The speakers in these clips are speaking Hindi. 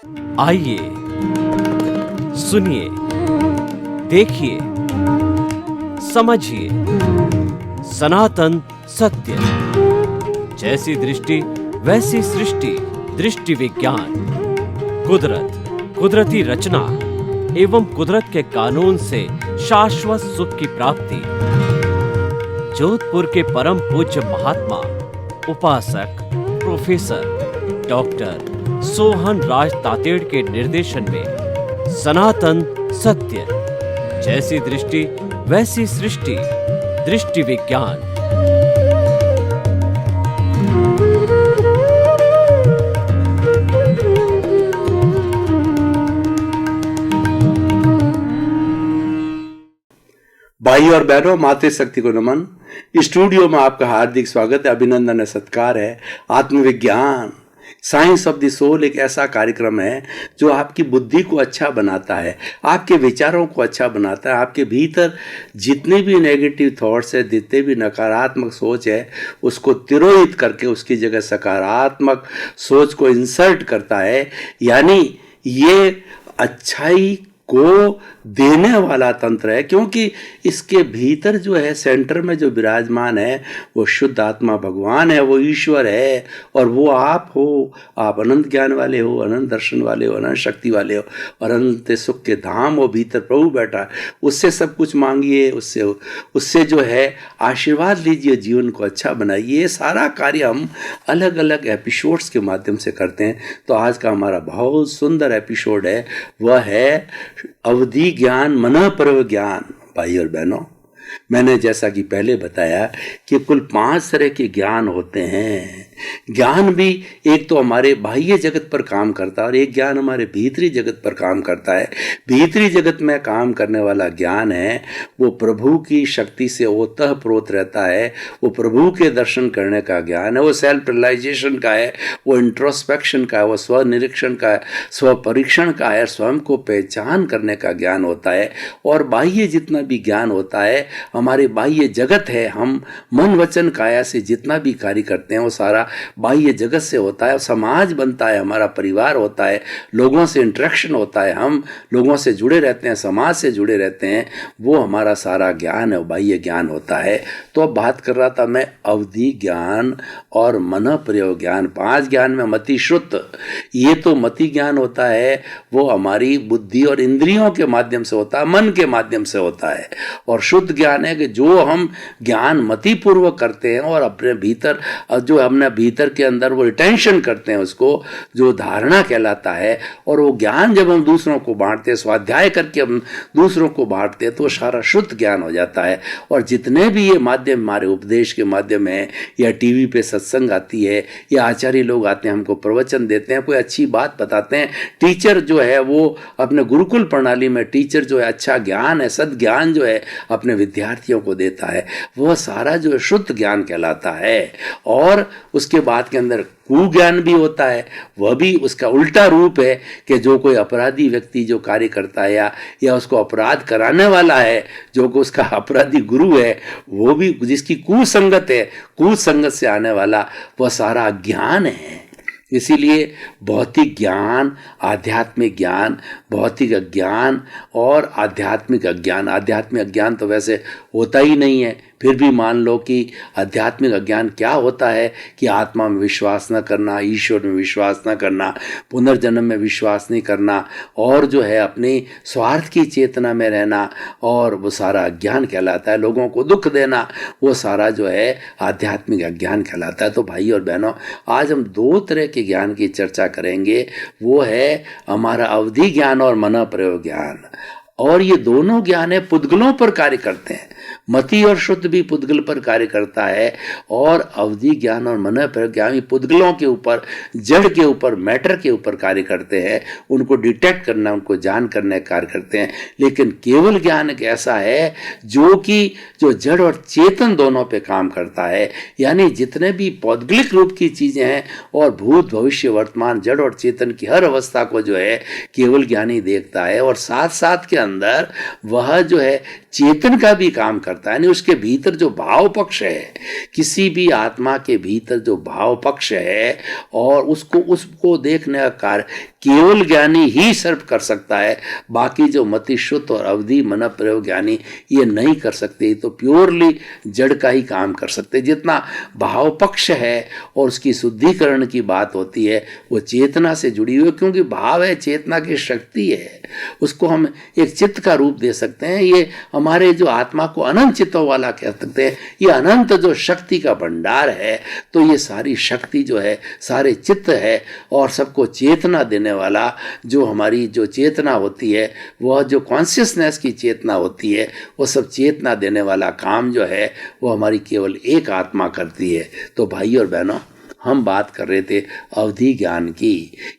आइए, सुनिए, देखिए, समझिए सनातन सत्य। जैसी दृष्टि वैसी सृष्टि, दृष्टि विज्ञान। कुदरत, कुदरती रचना एवं कुदरत के कानून से शाश्वत सुख की प्राप्ति। जोधपुर के परम पूज्य महात्मा उपासक प्रोफेसर डॉक्टर सोहन राज तातेड़ के निर्देशन में सनातन सत्य। जैसी दृष्टि वैसी सृष्टि, दृष्टि विज्ञान। भाई और बहनों, मातृशक्ति को नमन। स्टूडियो में आपका हार्दिक स्वागत है, अभिनंदन है, सत्कार है। आत्मविज्ञान, साइंस ऑफ द सोल एक ऐसा कार्यक्रम है जो आपकी बुद्धि को अच्छा बनाता है, आपके विचारों को अच्छा बनाता है। आपके भीतर जितने भी नेगेटिव थॉट्स है, जितने भी नकारात्मक सोच है, उसको तिरोहित करके उसकी जगह सकारात्मक सोच को इंसर्ट करता है। यानी ये अच्छाई को देने वाला तंत्र है, क्योंकि इसके भीतर जो है, सेंटर में जो विराजमान है, वो शुद्ध आत्मा भगवान है, वो ईश्वर है। और वो आप हो, आप अनंत ज्ञान वाले हो, अनंत दर्शन वाले हो, अनंत शक्ति वाले हो और अनंत सुख के धाम हो। भीतर प्रभु बैठा है, उससे सब कुछ मांगिए, उससे जो है आशीर्वाद लीजिए, जीवन को अच्छा बनाइए। ये सारा कार्य हम अलग अलग एपिसोड्स के माध्यम से करते हैं। तो आज का हमारा बहुत सुंदर एपिसोड है, वह है अवधि ज्ञान, मन परव ज्ञान। भाई और बहनों, मैंने जैसा कि पहले बताया कि कुल 5 तरह के ज्ञान होते हैं। ज्ञान भी एक तो हमारे बाह्य जगत पर काम करता है और एक ज्ञान हमारे भीतरी जगत पर काम करता है। भीतरी जगत में काम करने वाला ज्ञान है वो प्रभु की शक्ति से ओतप्रोत रहता है, वो प्रभु के दर्शन करने का ज्ञान है, वो सेल्फ रियलाइजेशन का है, वो इंट्रोस्पेक्शन का है, वो स्व निरीक्षण का है, स्व परीक्षण का है, स्वयं को पहचान करने का ज्ञान होता है। और बाह्य जितना भी ज्ञान होता है, हमारे बाह्य जगत है, हम मन वचन काया से जितना भी कार्य करते हैं वो सारा बाह्य जगत से होता है। समाज बनता है, हमारा परिवार होता है, लोगों से इंटरेक्शन होता है, हम लोगों से जुड़े रहते हैं, समाज से जुड़े रहते हैं, वो हमारा सारा ज्ञान है, वो बाह्य ज्ञान होता है। तो अब बात कर रहा था मैं अवधि ज्ञान और मन प्रयोग ज्ञान। 5 ज्ञान में मति श्रुत, ये तो मति ज्ञान होता है, वो हमारी बुद्धि और इंद्रियों के माध्यम से होता है, मन के माध्यम से होता है। और शुद्ध ज्ञान है कि जो हम ज्ञान मति पूर्वक करते हैं और अपने भीतर जो हमने भीतर के अंदर वो रिटेंशन करते हैं, उसको जो धारणा कहलाता है। और वो ज्ञान जब हम दूसरों को बांटते हैं, स्वाध्याय करके हम दूसरों को बांटते हैं, तो सारा शुद्ध ज्ञान हो जाता है। और जितने भी ये माध्यम हमारे उपदेश के माध्यम है, या टीवी पे सत्संग आती है, या आचार्य लोग आते हैं, हमको प्रवचन देते हैं, कोई अच्छी बात बताते हैं, टीचर जो है वो अपने गुरुकुल प्रणाली में टीचर जो है अच्छा ज्ञान है, सद ज्ञान जो है अपने विद्यार्थियों को देता है, वह सारा जो है शुद्ध ज्ञान कहलाता है। और उसके बाद के अंदर कुज्ञान भी होता है, वह भी उसका उल्टा रूप है कि जो कोई अपराधी व्यक्ति जो कार्य करता है या उसको अपराध कराने वाला है, जो को उसका अपराधी गुरु है, वो भी जिसकी कुसंगत है, कुसंगत से आने वाला वह सारा ज्ञान है। इसीलिए भौतिक ज्ञान, आध्यात्मिक ज्ञान, भौतिक अज्ञान और आध्यात्मिक अज्ञान। आध्यात्मिक अज्ञान तो वैसे होता ही नहीं है, फिर भी मान लो कि आध्यात्मिक अज्ञान क्या होता है कि आत्मा में विश्वास न करना, ईश्वर में विश्वास न करना, पुनर्जन्म में विश्वास नहीं करना, और जो है अपनी स्वार्थ की चेतना में रहना, और वो सारा अज्ञान कहलाता है। लोगों को दुख देना, वो सारा जो है आध्यात्मिक अज्ञान कहलाता है। तो भाई और बहनों, आज हम 2 तरह के ज्ञान की चर्चा करेंगे, वो है हमारा अवधि ज्ञान और मन प्रयोग ज्ञान। और ये दोनों ज्ञान है पुद्गलों पर कार्य करते हैं। मति और शुद्ध भी पुद्गल पर कार्य करता है, और अवधि ज्ञान और मन प्रयोग ज्ञान पुद्गलों के ऊपर, जड़ के ऊपर, मैटर के ऊपर कार्य करते हैं। उनको डिटेक्ट करना, उनको जान करने का कार्य करते हैं। लेकिन केवल ज्ञान एक ऐसा है जो कि जो जड़ और चेतन दोनों पे काम करता है। यानी जितने भी पौद्गलिक रूप की चीजें हैं और भूत भविष्य वर्तमान जड़ और चेतन की हर अवस्था को जो है केवल ज्ञानी देखता है, और साथ साथ के अंदर वह जो है चेतन का भी काम करता है। यानी उसके भीतर जो भाव पक्ष है, किसी भी आत्मा के भीतर जो भाव पक्ष है, और उसको देखने का कार्य केवल ज्ञानी ही सर्व कर सकता है। बाकी जो मतिश्रुत और अवधि मन प्रयोग ज्ञानी ये नहीं कर सकते, तो प्योरली जड़ का ही काम कर सकते। जितना भाव पक्ष है और उसकी शुद्धिकरण की बात होती है वो चेतना से जुड़ी हुई, क्योंकि भाव है, चेतना की शक्ति है, उसको हम एक चित्त का रूप दे सकते हैं। ये हमारे जो आत्मा को अनंत चित्तों वाला कह सकते हैं, ये अनंत जो शक्ति का भंडार है। तो ये सारी शक्ति जो है सारे चित्त है, और सबको चेतना देने वाला जो हमारी जो चेतना होती है, वह जो कॉन्शियसनेस की चेतना होती है, वो सब चेतना देने वाला काम जो है वो हमारी केवल एक आत्मा करती है। तो भाई और बहनों, हम बात कर रहे थे अवधि ज्ञान की।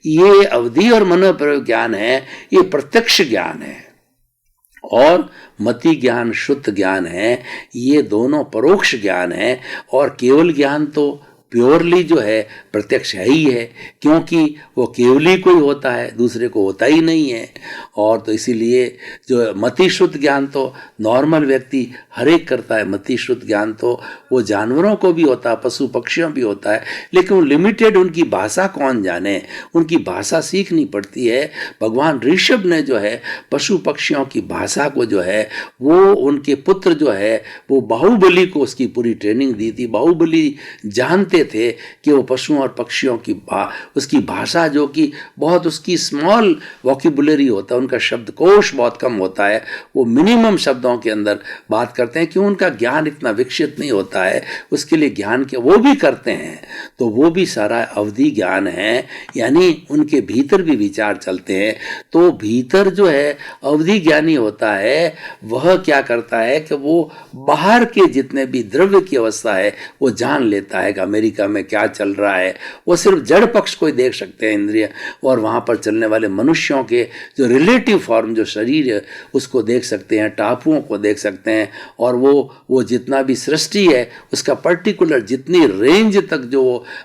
ये अवधि और मनोप्रयोग ज्ञान है, ये प्रत्यक्ष ज्ञान है, और मति ज्ञान शुद्ध ज्ञान है, ये दोनों परोक्ष ज्ञान है। और केवल ज्ञान तो प्योरली जो है प्रत्यक्ष है ही है, क्योंकि वो केवली कोई होता है, दूसरे को होता ही नहीं है। और तो इसीलिए जो मति शुद्ध ज्ञान तो नॉर्मल व्यक्ति हर एक करता है। मति शुद्ध ज्ञान तो वो जानवरों को भी होता है, पशु पक्षियों भी होता है, लेकिन वो लिमिटेड, उनकी भाषा कौन जाने, उनकी भाषा सीखनी पड़ती है। भगवान ऋषभ ने जो है पशु पक्षियों की भाषा को जो है वो उनके पुत्र जो है वो बाहुबली को उसकी पूरी ट्रेनिंग दी थी। बाहुबली जानते थे कि वो पशुओं और पक्षियों की उसकी भाषा जो कि बहुत उसकी स्मॉल वोकेबुलरी होता है, उनका शब्दकोश बहुत कम होता है, वो मिनिमम शब्दों के अंदर बात करते हैं, क्यों उनका ज्ञान इतना विकसित नहीं होता है। उसके लिए ज्ञान के वो भी करते हैं, तो वो भी सारा अवधि ज्ञान है, यानी उनके भीतर भी विचार चलते हैं। तो भीतर जो है अवधि ज्ञानी होता है, वह क्या करता है कि वो बाहर के जितने भी द्रव्य की अवस्था है वो जान लेता है कि अमेरिका में क्या चल रहा है। वो सिर्फ जड़ पक्ष को ही देख सकते हैं इंद्रिय, और वहाँ पर चलने वाले मनुष्यों के जो रिलेटिव फॉर्म जो शरीर है उसको देख सकते हैं, टापुओं को देख सकते हैं, और वो जितना भी सृष्टि है उसका पर्टिकुलर जितनी रेंज तक जो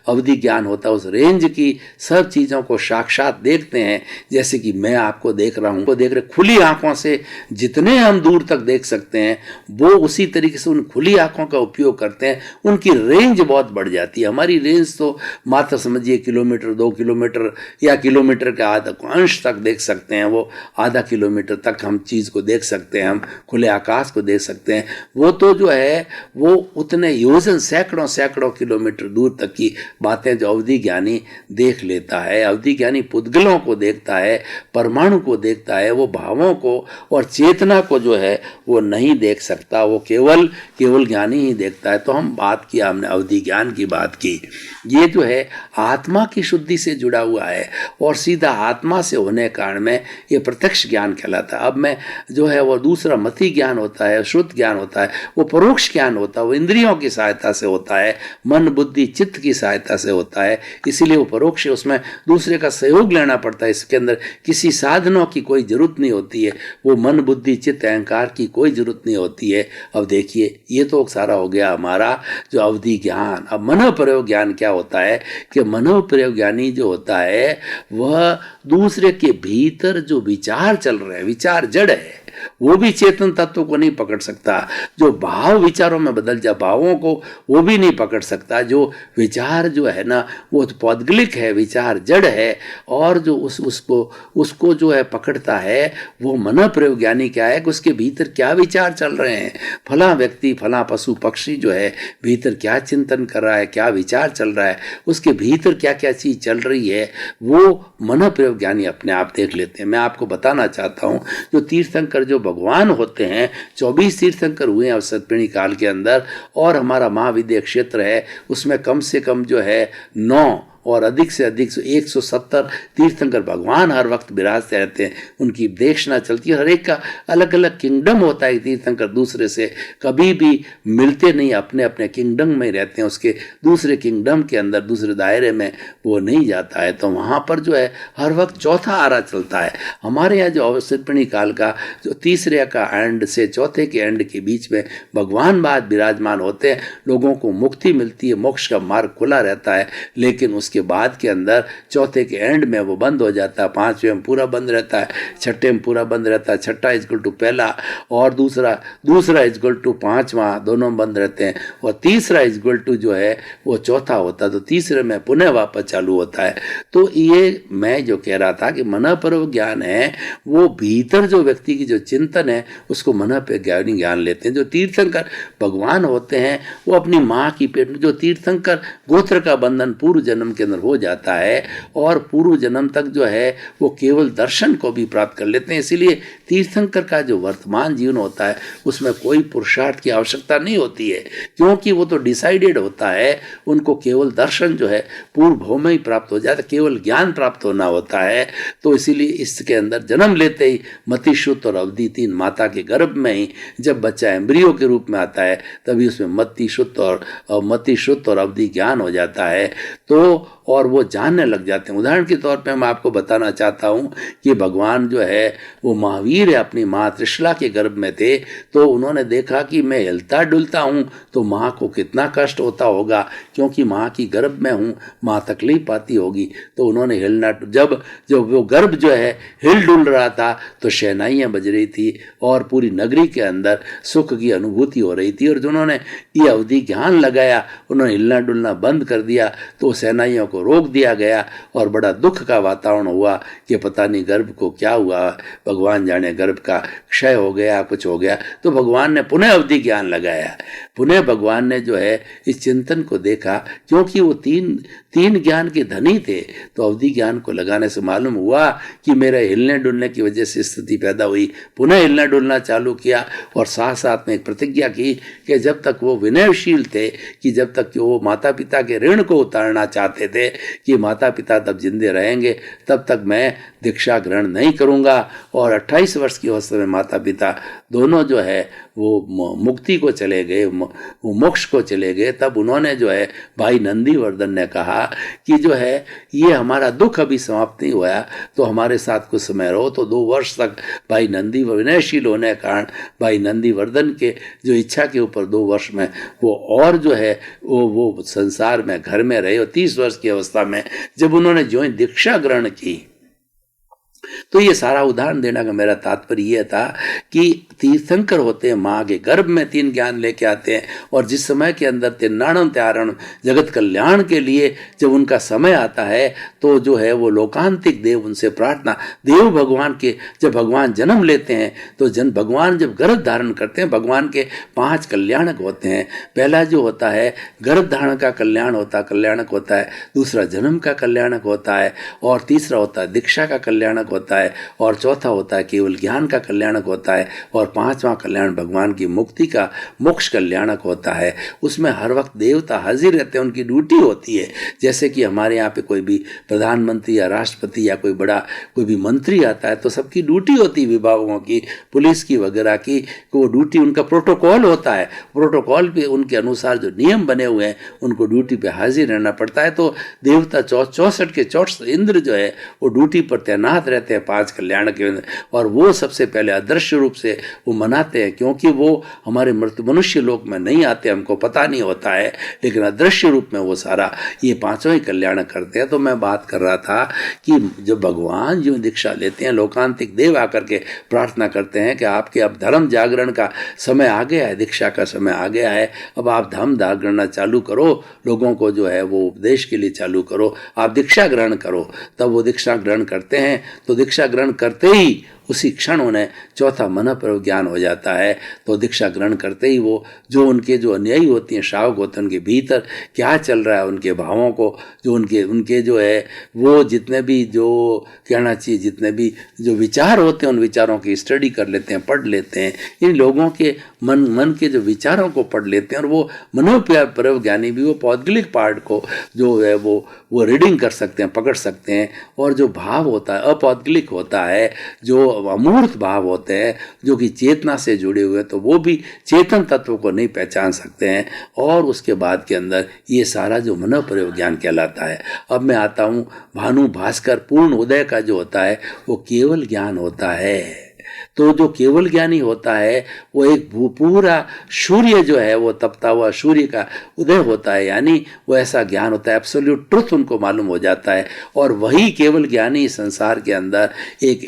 अवधि ज्ञान होता है उस रेंज की सब चीज़ों को साक्षात देखते हैं। जैसे कि मैं आपको देख रहा हूँ, देख रहे खुली आंखों से जितने हम दूर तक देख सकते हैं वो उसी तरीके से उन खुली आंखों का उपयोग करते हैं, उनकी रेंज बहुत बढ़ जाती है। हमारी रेंज तो मात्र समझिए किलोमीटर, 2 किलोमीटर या किलोमीटर के आधा अंश तक देख सकते हैं, वो आधा किलोमीटर तक हम चीज़ को देख सकते हैं, हम खुले आकाश को देख सकते हैं। वो तो जो है वो उतने योजन सैकड़ों सैकड़ों किलोमीटर दूर तक की बातें जो अवधि ज्ञानी देख लेता है। अवधि ज्ञानी पुद्गलों को देखता है, परमाणु को देखता है, वो भावों को और चेतना को जो है वो नहीं देख सकता, वो केवल ज्ञानी ही देखता है। तो हम बात किया, हमने अवधि ज्ञान की बात की। ये जो है आत्मा की शुद्धि से जुड़ा हुआ है, और सीधा आत्मा से होने कारण में ये प्रत्यक्ष ज्ञान कहलाता है। अब मैं जो है वो दूसरा मति ज्ञान होता है, शुद्ध ज्ञान होता है, वो परोक्ष ज्ञान होता है, वो इंद्रियों की सहायता से होता है, मन बुद्धि चित्त की सहायता से होता है, इसीलिए वो परोक्ष है। उसमें दूसरे का सहयोग लेना पड़ता है, इसके अंदर किसी साधनों की कोई जरूरत नहीं होती है, वो मन बुद्धि चित्त अहंकार की कोई जरूरत नहीं होती है। अब देखिए ये तो सारा हो गया हमारा जो अवधि ज्ञान। अब मनोप्रयोग ज्ञान क्या होता है कि मनोप्रयोग ज्ञानी जो होता है वह दूसरे के भीतर जो विचार चल रहे हैं, विचार जड़ है, वो भी चेतन तत्व को नहीं पकड़ सकता। जो भाव विचारों में बदल जा, भावों को वो भी नहीं पकड़ सकता। जो विचार जो है ना वो पौद्गलिक है, विचार जड़ है, और जो उसको जो है पकड़ता है वो मनोप्रयोग ज्ञानी क्या है कि उसके भीतर क्या विचार चल रहे हैं, फला व्यक्ति फला पशु पक्षी जो है भीतर क्या चिंतन कर रहा है, क्या विचार चल रहा है, उसके भीतर क्या क्या चीज़ चल रही है, वो मनोप्रयोग ज्ञानी अपने आप देख लेते हैं। मैं आपको बताना चाहता हूँ जो तीर्थंकर जो भगवान होते हैं, 24 तीर्थंकर हुए हैं अवसतपिणी काल के अंदर, और हमारा महाविद्य क्षेत्र है उसमें कम से कम जो है 9 और अधिक से अधिक 170 तीर्थंकर भगवान हर वक्त विराजते रहते हैं। उनकी देखना चलती है, हर एक का अलग अलग किंगडम होता है। तीर्थंकर दूसरे से कभी भी मिलते नहीं, अपने अपने किंगडम में रहते हैं, उसके दूसरे किंगडम के अंदर दूसरे दायरे में वो नहीं जाता है। तो वहाँ पर जो है हर वक्त चौथा आरा चलता है। हमारे यहाँ जो अवसतपिणी काल का जो तीसरे का एंड से चौथे के एंड के बीच में भगवान बाद विराजमान होते हैं, लोगों को मुक्ति मिलती है, मोक्ष का मार्ग खुला रहता है, लेकिन उसके बाद के अंदर चौथे के एंड में वो बंद हो जाता है, पांचवें में पूरा बंद रहता है, छठे में पूरा बंद रहता है, छठा इज इक्वल टू पहला और दूसरा इज इक्वल टू पांचवा, दोनों बंद रहते हैं, और तीसरा इज इक्वल टू जो है वो चौथा होता है, तो तीसरे में पुनः वापस चालू होता है। तो ये मैं जो कह रहा था कि मनःपूर्वक ज्ञान है वो भीतर जो व्यक्ति की जो चिंतन है उसको मनःपूर्वक ज्ञान लेते हैं। जो तीर्थंकर भगवान होते हैं वो अपनी माँ की पेट में, जो तीर्थंकर गोत्र का बंधन पूर्व जन्म के अंदर हो जाता है और पूर्व जन्म तक जो है वो केवल दर्शन को भी प्राप्त कर लेते हैं। इसीलिए तीर्थंकर का जो वर्तमान जीवन होता है उसमें कोई पुरुषार्थ की आवश्यकता नहीं होती है, क्योंकि वो तो डिसाइडेड होता है, उनको केवल दर्शन जो है पूर्व भाव में ही प्राप्त हो जाता है, केवल ज्ञान प्राप्त होना होता है। तो इसीलिए इसके अंदर जन्म लेते ही मति शुद्ध और अवधि तीन, माता के गर्भ में ही जब बच्चा एम्ब्रियो के रूप में आता है तभी उसमें मति शुद्ध और अवधि ज्ञान हो जाता है। तो और वो जानने लग जाते हैं। उदाहरण के तौर पे मैं आपको बताना चाहता हूँ कि भगवान जो है वो महावीर है, अपनी माँ त्रिशला के गर्भ में थे, तो उन्होंने देखा कि मैं हिलता डुलता हूँ तो माँ को कितना कष्ट होता होगा, क्योंकि माँ की गर्भ में हूँ, माँ तकलीफ पाती होगी। तो उन्होंने हिलना, जब वो गर्भ जो है हिल डुल रहा था तो शहनाइयाँ बज रही थी और पूरी नगरी के अंदर सुख की अनुभूति हो रही थी, और जिन्होंने ये अवधि ज्ञान लगाया उन्होंने हिलना डुलना बंद कर दिया, तो शहनाइयों को रोक दिया गया और बड़ा दुख का वातावरण हुआ कि पता नहीं गर्भ को क्या हुआ, भगवान जाने, गर्भ का क्षय हो गया, कुछ हो गया। तो भगवान ने पुनः अवधि ज्ञान लगाया, पुनः भगवान ने जो है इस चिंतन को देखा, क्योंकि वो तीन ज्ञान के धनी थे। तो अवधि ज्ञान को लगाने से मालूम हुआ कि मेरे हिलने डुलने की वजह से स्थिति पैदा हुई, पुनः हिलना डुलना चालू किया और साथ साथ में एक प्रतिज्ञा की कि जब तक वो विनयशील थे, कि जब तक कि वो माता पिता के ऋण को उतारना चाहते थे कि माता पिता तब जिंदे रहेंगे तब तक मैं दीक्षा ग्रहण नहीं करूंगा। और 28 वर्ष की अवस्था में माता पिता दोनों जो है वो मुक्ति को चले गए, वो मोक्ष को चले गए। तब उन्होंने जो है भाई नंदीवर्धन ने कहा कि जो है ये हमारा दुख अभी समाप्त नहीं हुआ, तो हमारे साथ कुछ समय रहो। तो 2 वर्ष तक भाई नंदी विनयशील होने के कारण भाई नंदीवर्धन के जो इच्छा के ऊपर 2 वर्ष में वो और जो है वो संसार में घर में रहे। और 30 वर्ष की अवस्था में जब उन्होंने जो दीक्षा ग्रहण की, तो ये सारा उदाहरण देने का मेरा तात्पर्य यह था कि तीर्थंकर होते हैं, माँ के गर्भ में 3 ज्ञान लेके आते हैं, और जिस समय के अंदर तिन्नाणम त्यारण जगत कल्याण के लिए जब उनका समय आता है तो जो है वो लोकांतिक देव उनसे प्रार्थना, देव भगवान के जब भगवान जन्म लेते हैं तो भगवान जब गर्भ धारण करते हैं, भगवान के 5 कल्याणक होते हैं। पहला जो होता है गर्भ धारण का कल्याणक होता है, दूसरा जन्म का कल्याणक होता है, और तीसरा होता है दीक्षा का कल्याणक होता है, और चौथा होता है केवल ज्ञान का कल्याणक होता है, और 5वां कल्याण भगवान की मुक्ति का मोक्ष कल्याणक होता है। उसमें हर वक्त देवता हाजिर रहते हैं, उनकी ड्यूटी होती है। जैसे कि हमारे यहाँ पे कोई भी प्रधानमंत्री या राष्ट्रपति या कोई बड़ा कोई भी मंत्री आता है तो सबकी ड्यूटी होती है, विभागों की, पुलिस की वगैरह की, वो ड्यूटी, उनका प्रोटोकॉल होता है, प्रोटोकॉल पे उनके अनुसार जो नियम बने हुए हैं उनको ड्यूटी पे हाजिर रहना पड़ता है। तो देवता 64 के 64 इंद्र जो है वो ड्यूटी पर तैनात रहते हैं 5 कल्याण के, और वो सबसे पहले अदृश्य रूप से वो मनाते हैं, क्योंकि वो हमारे मनुष्य लोक में नहीं आते, हमको पता नहीं होता है, लेकिन अदृश्य रूप में वो सारा ये 5वां ही कल्याण करते हैं। तो मैं बात कर रहा था कि जब भगवान जो दीक्षा लेते हैं, लोकांतिक देव आकर के प्रार्थना करते हैं कि आपके अब धर्म जागरण का समय आ गया है, दीक्षा का समय आ गया है, अब आप धर्म जागरण चालू करो, लोगों को जो है वो उपदेश के लिए चालू करो, आप दीक्षा ग्रहण करो। तब वो दीक्षा ग्रहण करते हैं, तो दीक्षा ग्रहण करते ही उसी क्षण उन्हें चौथा मनःपूर्वक ज्ञान हो जाता है। तो दीक्षा ग्रहण करते ही वो जो उनके जो अनुयायी होती हैं, श्रावक होते हैं, उनके भीतर क्या चल रहा है, उनके भावों को, जो उनके जो है वो जितने भी जो कहना चाहिए जितने भी जो विचार होते हैं उन विचारों की स्टडी कर लेते हैं, पढ़ लेते हैं। इन लोगों के मन के जो विचारों को पढ़ लेते हैं, और वो मनोपूर्वक ज्ञानी भी वो पौद्गलिक पार्ट को जो है वो रीडिंग कर सकते हैं, पकड़ सकते हैं। और जो भाव होता है अपौद्गलिक होता है, जो अमूर्त भाव होते हैं जो कि चेतना से जुड़े हुए, तो वो भी चेतन तत्व को नहीं पहचान सकते हैं। और उसके बाद के अंदर ये सारा जो मनोपूर्वक ज्ञान कहलाता है। अब मैं आता हूँ भानु भास्कर पूर्ण उदय का जो होता है वो केवल ज्ञान होता है। तो जो केवल ज्ञानी होता है वो एक पूरा सूर्य जो है वो तपता हुआ सूर्य का उदय होता है, यानी वो ऐसा ज्ञान होता है, एब्सोल्यूट ट्रुथ उनको मालूम हो जाता है। और वही केवल ज्ञानी संसार के अंदर एक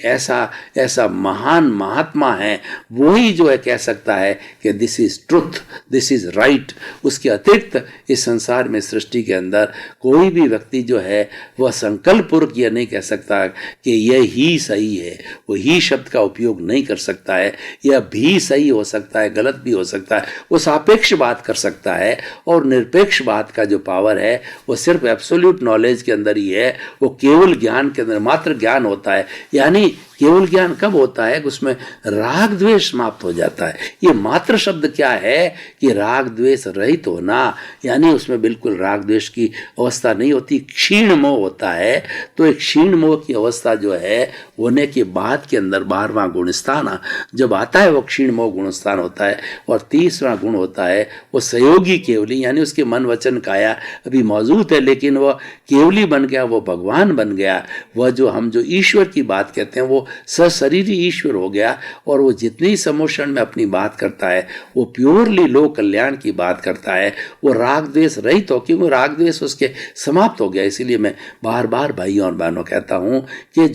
ऐसा महान महात्मा है, वही जो है कह सकता है कि this is truth, this is right. उसके अतिरिक्त इस संसार में सृष्टि के अंदर कोई भी व्यक्ति जो है वह संकल्प पूर्वक यह नहीं कह सकता कि यह ही सही है, वो ही शब्द का उपयोग नहीं कर सकता है। यह भी सही हो सकता है, गलत भी हो सकता है, वो सापेक्ष बात कर सकता है। और निरपेक्ष बात का जो पावर है वो सिर्फ एब्सोल्यूट नॉलेज के अंदर ही है, वो केवल ज्ञान के अंदर मात्र ज्ञान होता है। यानी केवल ज्ञान कब होता है? उसमें राग द्वेष समाप्त हो जाता है। ये मात्र शब्द क्या है कि राग द्वेष रहित होना, यानी उसमें बिल्कुल राग द्वेष की अवस्था नहीं होती, क्षीण मोह होता है। तो एक क्षीण मोह की अवस्था जो है होने के बाद के अंदर 12वां गुणस्थान जब आता है वो क्षीण मोह गुणस्थान होता है। और 30वां गुण होता है वो सहयोगी केवली, यानी उसके मन वचन काया अभी मौजूद है लेकिन वह केवली बन गया, वो भगवान बन गया। वह जो ईश्वर की बात कहते हैं वो सशरीरी ईश्वर हो गया। और वो जितनी समोषण में अपनी बात करता है वो प्योरली लोक कल्याण की बात करता है। वो राग द्वेष रहित हो, क्योंकि राग द्वेष उसके समाप्त हो गया। इसीलिए मैं बार बार भाइयों और बहनों कहता हूं कि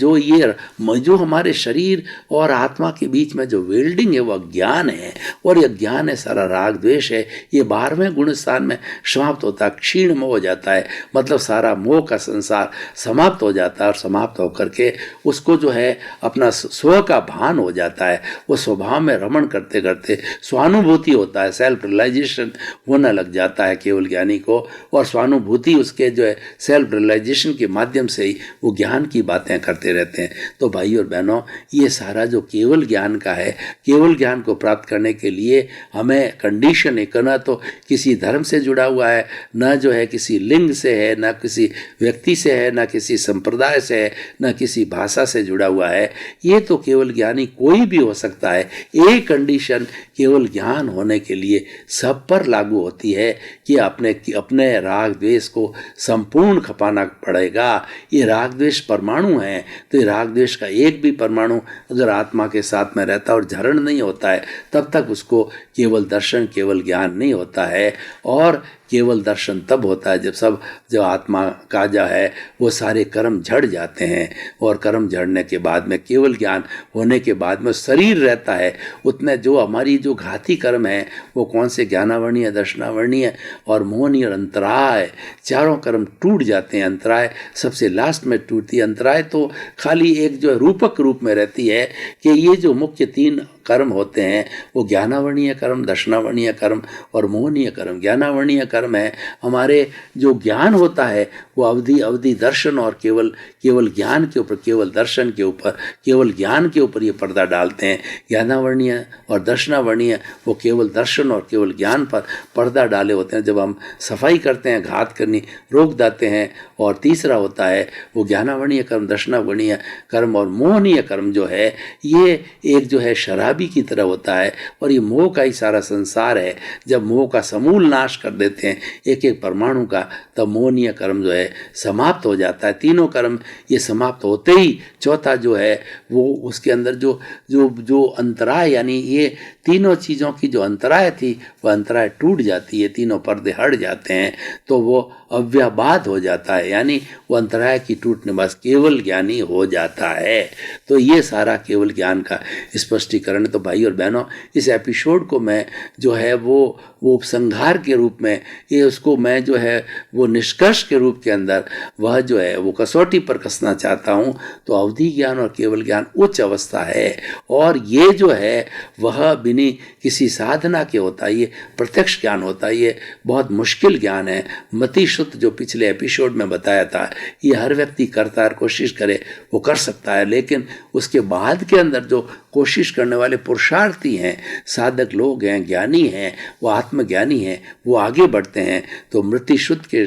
जो हमारे शरीर और आत्मा के बीच में जो वेल्डिंग है वह ज्ञान है, और यह ज्ञान है सारा राग द्वेष है। ये 12वें गुण स्थान में समाप्त होता है, क्षीण मोह हो जाता है, मतलब सारा मोह का संसार समाप्त हो जाता है। और समाप्त होकर के उसको जो है अपना स्व का भान हो जाता है। वो स्वभाव में रमण करते करते स्वानुभूति होता है, सेल्फ रियलाइजेशन होने लग जाता है केवल ज्ञानी को। और स्वानुभूति उसके जो है सेल्फ रियलाइजेशन के माध्यम से ही वो ज्ञान की बातें करते रहते हैं। तो भाई और बहनों, ये सारा जो केवल ज्ञान का है, केवल ज्ञान को प्राप्त करने के लिए हमें कंडीशन एक ना तो किसी धर्म से जुड़ा हुआ है, न जो है किसी लिंग से है, न किसी व्यक्ति से है, न किसी संप्रदाय से है, न किसी भाषा से जुड़ा हुआ है। ये तो केवल ज्ञानी कोई भी हो सकता है। एक कंडीशन केवल ज्ञान होने के लिए सब पर लागू होती है कि अपने राग द्वेष को संपूर्ण खपाना पड़ेगा। ये राग द्वेष परमाणु हैं, तो ये राग द्वेष का एक भी परमाणु अगर आत्मा के साथ में रहता और झरण नहीं होता है तब तक उसको केवल दर्शन, केवल ज्ञान नहीं होता है। और केवल दर्शन तब होता है जब आत्मा का जो है वो सारे कर्म झड़ जाते हैं। और कर्म झड़ने के बाद में केवल ज्ञान होने के बाद में शरीर रहता है। उतने जो हमारी जो घाती कर्म है वो कौन से? ज्ञानावर्णीय, दर्शनावर्णीय और मोहनीय और अंतराय, चारों कर्म टूट जाते हैं। अंतराय सबसे लास्ट में टूटती है। अंतराय तो खाली एक जो रूपक रूप में रहती है कि ये जो मुख्य 3 कर्म होते हैं वो ज्ञानावर्णीय कर्म, दर्शनावर्णीय कर्म और मोहनीय कर्म। ज्ञानावर्णीय कर्म है हमारे जो ज्ञान होता है वो अवधि दर्शन और केवल ज्ञान के ऊपर, केवल दर्शन के ऊपर, केवल ज्ञान के ऊपर ये पर्दा डालते हैं। ज्ञानावर्णीय और दर्शनावर्णीय वो केवल दर्शन और केवल ज्ञान पर पर्दा डाले होते हैं। जब हम सफाई करते हैं, घात करनी रोक देते हैं। और तीसरा होता है वो ज्ञानावर्णीय कर्म, दर्शनावर्णीय कर्म और मोहनीय कर्म जो है ये एक जो है शराबी की तरह होता है। और ये मोह का ही सारा संसार है। जब मोह का समूल नाश कर देते हैं एक एक परमाणु का, तब मोहनीय कर्म जो है समाप्त हो जाता है। तीनों कर्म ये समाप्त होते ही चौथा जो है वो उसके अंदर जो अंतराय, यानी ये तीनों चीज़ों की जो अंतराय थी वह अंतराय टूट जाती है, तीनों पर्दे हट जाते हैं, तो वो अव्याबाद हो जाता है, यानी वो अंतराय की टूटने बस केवल ज्ञानी हो जाता है। तो ये सारा केवल ज्ञान का स्पष्टीकरण है। तो भाई और बहनों, इस एपिसोड को मैं जो है वो उपसंहार के रूप में, ये उसको मैं जो है वो निष्कर्ष के रूप के अंदर वह जो है वो कसौटी पर कसना चाहता हूँ। तो अवधि ज्ञान और केवल ज्ञान उच्च अवस्था है, और ये जो है वह बिना किसी साधना के होता है, ये प्रत्यक्ष ज्ञान होता है। ये बहुत मुश्किल ज्ञान है। मति शुद्ध जो पिछले एपिसोड में बताया था, ये हर व्यक्ति करता है, कोशिश करे वो कर सकता है। लेकिन उसके बाद के अंदर जो कोशिश करने वाले पुरुषार्थी हैं, साधक लोग हैं, ज्ञानी हैं, वो आत्मज्ञानी हैं, वो आगे बढ़ते हैं। तो मृत्यु शुद्ध के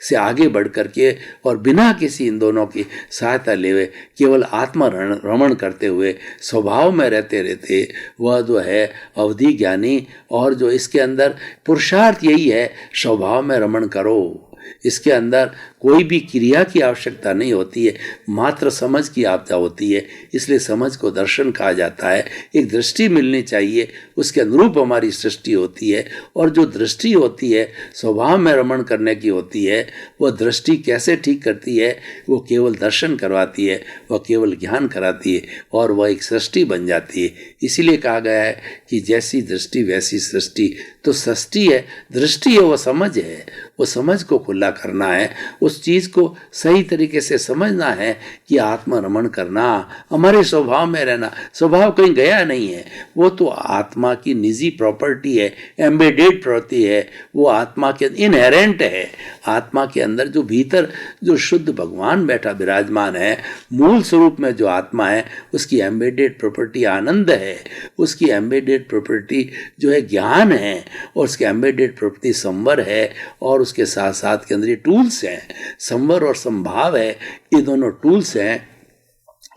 से आगे बढ़ करके और बिना किसी इन दोनों की सहायता लेवे केवल आत्मा रमण करते हुए स्वभाव में रहते रहते वह जो है अवधि ज्ञानी। और जो इसके अंदर पुरुषार्थ यही है, स्वभाव में रमण करो। इसके अंदर कोई भी क्रिया की आवश्यकता नहीं होती है, मात्र समझ की आपदा होती है। इसलिए समझ को दर्शन कहा जाता है। एक दृष्टि मिलनी चाहिए, उसके अनुरूप हमारी सृष्टि होती है। और जो दृष्टि होती है स्वभाव में रमण करने की होती है, वह दृष्टि कैसे ठीक करती है? वो केवल दर्शन करवाती है, वह केवल ज्ञान कराती है और वह एक सृष्टि बन जाती है। इसीलिए कहा गया है कि जैसी दृष्टि वैसी सृष्टि। तो सृष्टि है, दृष्टि है, वो समझ है। वो समझ को खुला करना है, उस चीज़ को सही तरीके से समझना है कि आत्मरमण करना, हमारे स्वभाव में रहना। स्वभाव कहीं गया नहीं है, वो तो आत्मा की निजी प्रॉपर्टी है, एम्बेडेड प्रॉपर्टी है, वो आत्मा के इनहेरेंट है। आत्मा के अंदर जो भीतर जो शुद्ध भगवान बैठा विराजमान है, मूल स्वरूप में जो आत्मा है, उसकी एम्बेडेड प्रॉपर्टी आनंद है, उसकी एम्बेडेड प्रॉपर्टी जो है ज्ञान है, और उसकी एम्बेडेड प्रॉपर्टी संवर है। और उसके साथ साथ के अंदर ये टूल्स हैं, संवर और संभाव है, ये दोनों टूल्स हैं।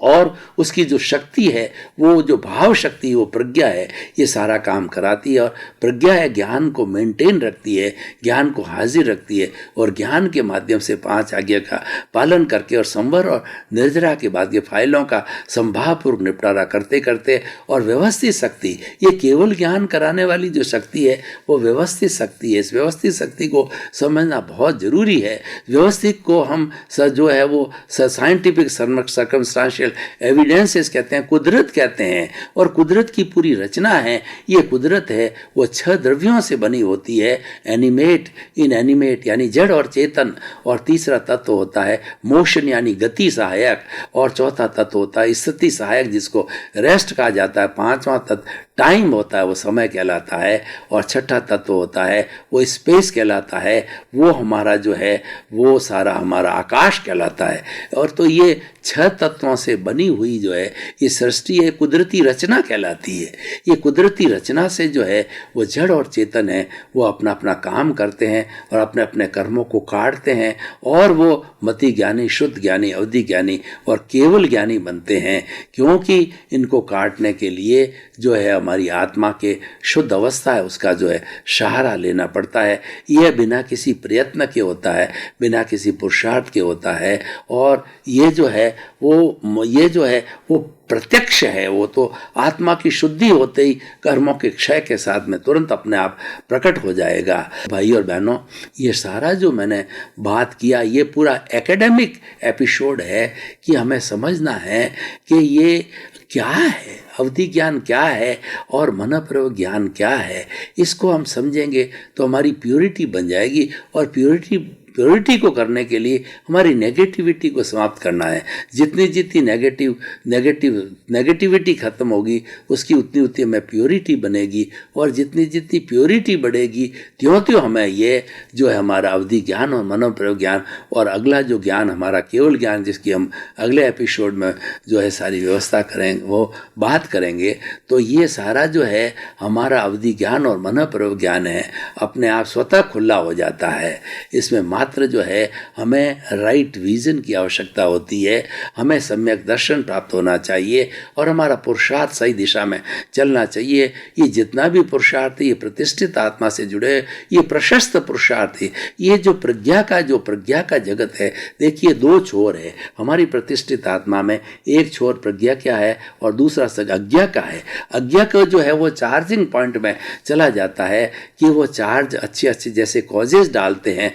और उसकी जो शक्ति है, वो जो भाव शक्ति, वो प्रज्ञा है, ये सारा काम कराती है। और प्रज्ञा है, ज्ञान को मेंटेन रखती है, ज्ञान को हाजिर रखती है। और ज्ञान के माध्यम से 5 आज्ञा का पालन करके और संवर और निर्जरा के बाद ये फाइलों का संभावपूर्वक निपटारा करते करते, और व्यवस्थित शक्ति, ये केवल ज्ञान कराने वाली जो शक्ति है वो व्यवस्थित शक्ति है। इस व्यवस्थित शक्ति को समझना बहुत जरूरी है। व्यवस्थित को हम जो है वो साइंटिफिक सर्कमस्टांशियल एविडेंसेस कहते हैं, कुदरत कहते हैं। और कुदरत की पूरी रचना है, ये कुदरत है वो 6 द्रव्यों से बनी होती है, एनिमेट, इनएनिमेट यानी जड़ और चेतन, और तीसरा तत्व होता है मोशन यानी गति सहायक, और चौथा तत्व होता है स्थिति सहायक जिसको रेस्ट कहा जाता है, पांचवा तत्व टाइम होता है, वो समय कहलाता है, और छठा तत्व होता है वो स्पेस कहलाता है, वो हमारा जो है वो सारा हमारा आकाश कहलाता है। और तो ये 6 तत्वों से बनी हुई जो है ये सृष्टि है, कुदरती रचना कहलाती है। ये कुदरती रचना से जो है वो जड़ और चेतन है, वो अपना अपना काम करते हैं और अपने अपने कर्मों को काटते हैं, और वो मति ज्ञानी, शुद्ध ज्ञानी, अवधि ज्ञानी और केवल ज्ञानी बनते हैं। क्योंकि इनको काटने के लिए जो है हमारी आत्मा के शुद्ध अवस्था है, उसका जो है सहारा लेना पड़ता है। यह बिना किसी प्रयत्न के होता है, बिना किसी पुरुषार्थ के होता है। और ये जो है वो प्रत्यक्ष है, वो तो आत्मा की शुद्धि होते ही कर्मों के क्षय के साथ में तुरंत अपने आप प्रकट हो जाएगा। भाई और बहनों, ये सारा जो मैंने बात किया, ये पूरा एकेडमिक एपिसोड है कि हमें समझना है कि ये क्या है, अवधि ज्ञान क्या है और मनःप्रयोग ज्ञान क्या है। इसको हम समझेंगे तो हमारी प्योरिटी बन जाएगी, और प्योरिटी को करने के लिए हमारी नेगेटिविटी को समाप्त करना है। जितनी नेगेटिविटी खत्म होगी, उसकी उतनी हमें प्योरिटी बनेगी, और जितनी प्योरिटी बढ़ेगी त्यों हमें ये जो है हमारा अवधि ज्ञान और मनोप्रयोग ज्ञान, और अगला जो ज्ञान हमारा केवल ज्ञान, जिसकी हम अगले एपिसोड में जो है सारी व्यवस्था करेंगे, वो बात करेंगे। तो ये सारा जो है हमारा अवधि ज्ञान और मनोप्रयोग ज्ञान है, अपने आप स्वतः खुला हो जाता है। इसमें मात्र जो है हमें राइट विजन की आवश्यकता होती है, हमें सम्यक दर्शन प्राप्त होना चाहिए, और हमारा पुरुषार्थ सही दिशा में चलना चाहिए। ये जितना भी पुरुषार्थ है, ये प्रतिष्ठित आत्मा से जुड़े, ये प्रशस्त पुरुषार्थ है। ये जो प्रज्ञा का जगत है, देखिए 2 छोर है हमारी प्रतिष्ठित आत्मा में। एक छोर प्रज्ञा क्या है और दूसरा अज्ञा का है। अज्ञा का जो है वो चार्जिंग पॉइंट में चला जाता है कि वो चार्ज अच्छे जैसे कॉजेज डालते हैं,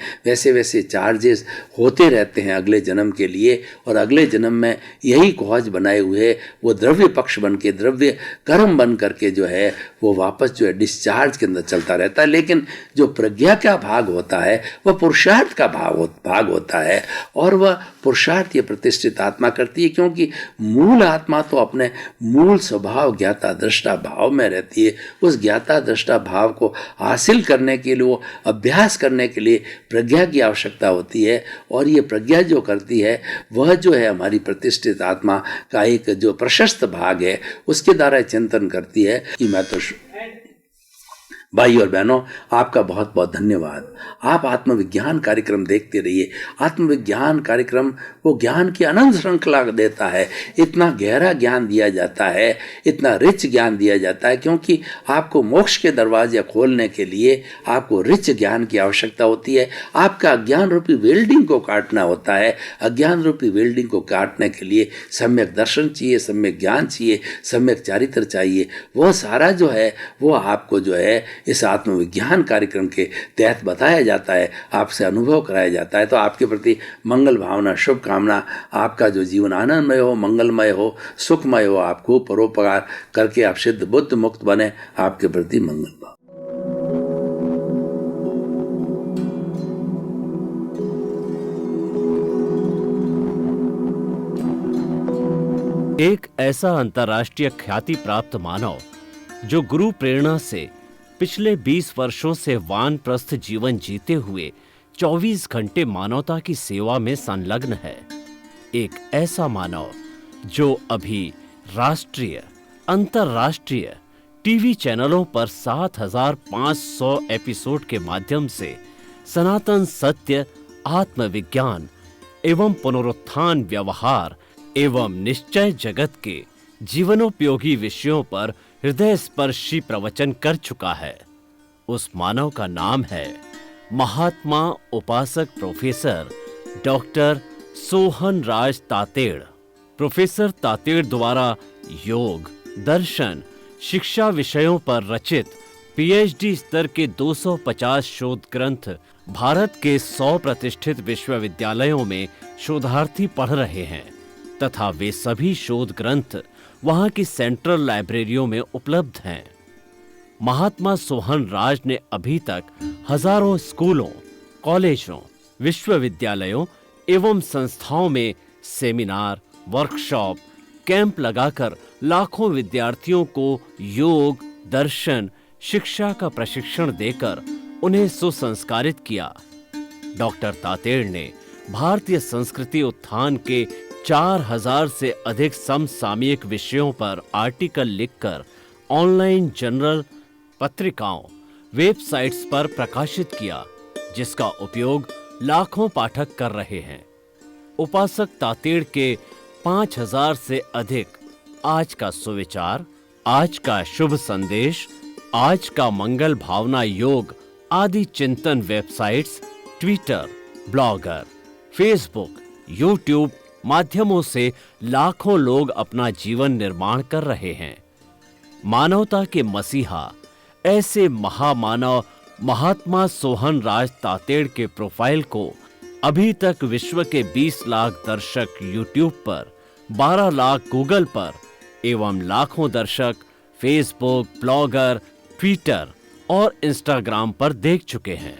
वैसे चार्जेस होते रहते हैं अगले जन्म के लिए, और अगले जन्म में यही कॉज बनाए हुए वो द्रव्य पक्ष बन के, द्रव्य कर्म बन करके जो है वो वापस जो है डिस्चार्ज के अंदर चलता रहता है। लेकिन जो प्रज्ञा का भाग होता है वह पुरुषार्थ का भाग होता है, और वह पुरुषार्थ ये प्रतिष्ठित आत्मा करती है, क्योंकि मूल आत्मा तो अपने मूल स्वभाव ज्ञाता दृष्टा भाव में रहती है। उस ज्ञाता दृष्टा भाव को हासिल करने के लिए, वो अभ्यास करने के लिए प्रज्ञा की आवश्यकता होती है। और ये प्रज्ञा जो करती है वह जो है हमारी प्रतिष्ठित आत्मा का एक जो प्रशस्त भाग है, उसके द्वारा चिंतन करती है कि भाई और बहनों, आपका बहुत बहुत धन्यवाद। आप आत्मविज्ञान कार्यक्रम देखते रहिए। आत्मविज्ञान कार्यक्रम वो ज्ञान की अनंत श्रृंखला देता है। इतना गहरा ज्ञान दिया जाता है, इतना रिच ज्ञान दिया जाता है, क्योंकि आपको मोक्ष के दरवाजे खोलने के लिए आपको रिच ज्ञान की आवश्यकता होती है। आपका अज्ञान रूपी वेल्डिंग को काटना होता है। अज्ञान रूपी वेल्डिंग को काटने के लिए सम्यक दर्शन चाहिए, सम्यक ज्ञान चाहिए, सम्यक चारित्र चाहिए। वो सारा जो है वो आपको जो है इस आत्मविज्ञान कार्यक्रम के तहत बताया जाता है, आपसे अनुभव कराया जाता है। तो आपके प्रति मंगल भावना, शुभकामना, आपका जो जीवन आनंदमय हो, मंगलमय हो, सुखमय हो, आपको परोपकार करके आप सिद्ध बुद्ध मुक्त बने, आपके प्रति मंगल भाव। एक ऐसा अंतर्राष्ट्रीय ख्याति प्राप्त मानव जो गुरु प्रेरणा से पिछले 20 वर्षों से वानप्रस्थ जीवन जीते हुए 24 घंटे मानवता की सेवा में संलग्न है। एक ऐसा मानव जो अभी राष्ट्रीय, अंतर्राष्ट्रीय टीवी चैनलों पर 7,500 एपिसोड के माध्यम से सनातन सत्य, आत्मविज्ञान एवं पुनरुत्थान, व्यवहार एवं निश्चय जगत के जीवनोपयोगी विषयों पर हृदय स्पर्शी प्रवचन कर चुका है। उस मानव का नाम है महात्मा उपासक प्रोफेसर डॉक्टर सोहन राज तातेड़। प्रोफेसर तातेड़ द्वारा योग, दर्शन, शिक्षा विषयों पर रचित पीएचडी स्तर के 250 शोध ग्रंथ भारत के 100 प्रतिष्ठित विश्वविद्यालयों में शोधार्थी पढ़ रहे हैं तथा वे सभी शोध ग्रंथ वहां की सेंट्रल लाइब्रेरियों में उपलब्ध हैं। महात्मा सोहन राज ने अभी तक हजारों स्कूलों, कॉलेजों, विश्वविद्यालयों एवं संस्थाओं में सेमिनार, वर्कशॉप, कैंप लगाकर लाखों विद्यार्थियों को योग, दर्शन, शिक्षा का प्रशिक्षण देकर उन्हें सुसंस्कारित किया। डॉक्टर तातेड़ ने भारतीय संस्कृति उत्थान के 4000 से अधिक समसामयिक विषयों पर आर्टिकल लिखकर ऑनलाइन जर्नल, पत्रिकाओं, वेबसाइट्स पर प्रकाशित किया, जिसका उपयोग लाखों पाठक कर रहे हैं। उपासक तातेड़ के 5000 से अधिक आज का सुविचार, आज का शुभ संदेश, आज का मंगल भावना योग आदि चिंतन websites, Twitter, blogger, Facebook, YouTube माध्यमों से लाखों लोग अपना जीवन निर्माण कर रहे हैं। मानवता के मसीहा ऐसे महामानव महात्मा सोहन राज तातेड़ के प्रोफाइल को अभी तक विश्व के 20 लाख दर्शक यूट्यूब पर, 12 लाख गूगल पर एवं लाखों दर्शक फेसबुक, ब्लॉगर, ट्विटर और इंस्टाग्राम पर देख चुके हैं।